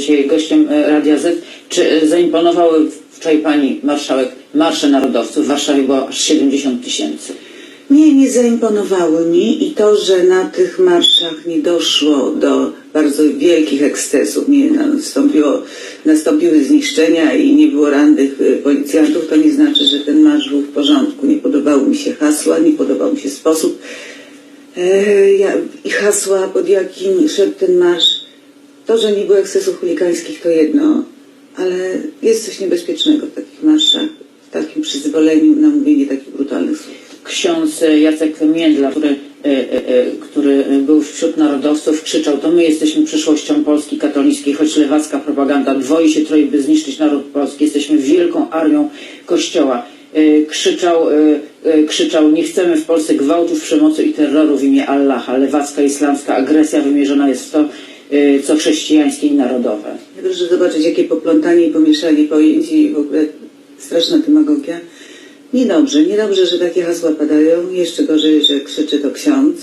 dzisiaj gościem Radia Z. Czy zaimponowały wczoraj pani marszałek marsze narodowców? W Warszawie było aż 70 000. Mnie nie zaimponowało mi i to, że na tych marszach nie doszło do bardzo wielkich ekscesów, nie nastąpiły zniszczenia i nie było rannych policjantów, to nie znaczy, że ten marsz był w porządku. Nie podobały mi się hasła, nie podobał mi się sposób i hasła, pod jakim szedł ten marsz. To, że nie było ekscesów chuligańskich, to jedno, ale jest coś niebezpiecznego w takich marszach, w takim przyzwoleniu na mówienie takich brutalnych słów. Ksiądz Jacek Międlar, który był wśród narodowców, krzyczał: to my jesteśmy przyszłością Polski katolickiej, choć lewacka propaganda dwoi się troi, by zniszczyć naród polski. Jesteśmy wielką armią Kościoła. Krzyczał: nie chcemy w Polsce gwałtów, przemocy i terroru w imię Allaha. Lewacka, islamska agresja wymierzona jest w to, co chrześcijańskie i narodowe. Proszę zobaczyć, jakie poplątanie i pomieszanie pojęć i w ogóle straszna demagogia. Niedobrze, że takie hasła padają. Jeszcze gorzej, że krzyczy to ksiądz.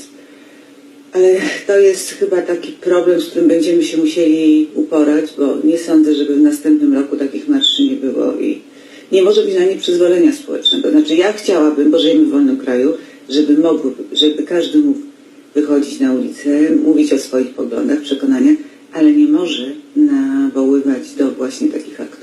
Ale to jest chyba taki problem, z którym będziemy się musieli uporać, bo nie sądzę, żeby w następnym roku takich marszy nie było i nie może być na nie przyzwolenia społecznego. Znaczy ja chciałabym, bo żyjemy w wolnym kraju, żeby każdy mógł wychodzić na ulicę, mówić o swoich poglądach, przekonaniach, ale nie może nawoływać do właśnie takich aktów.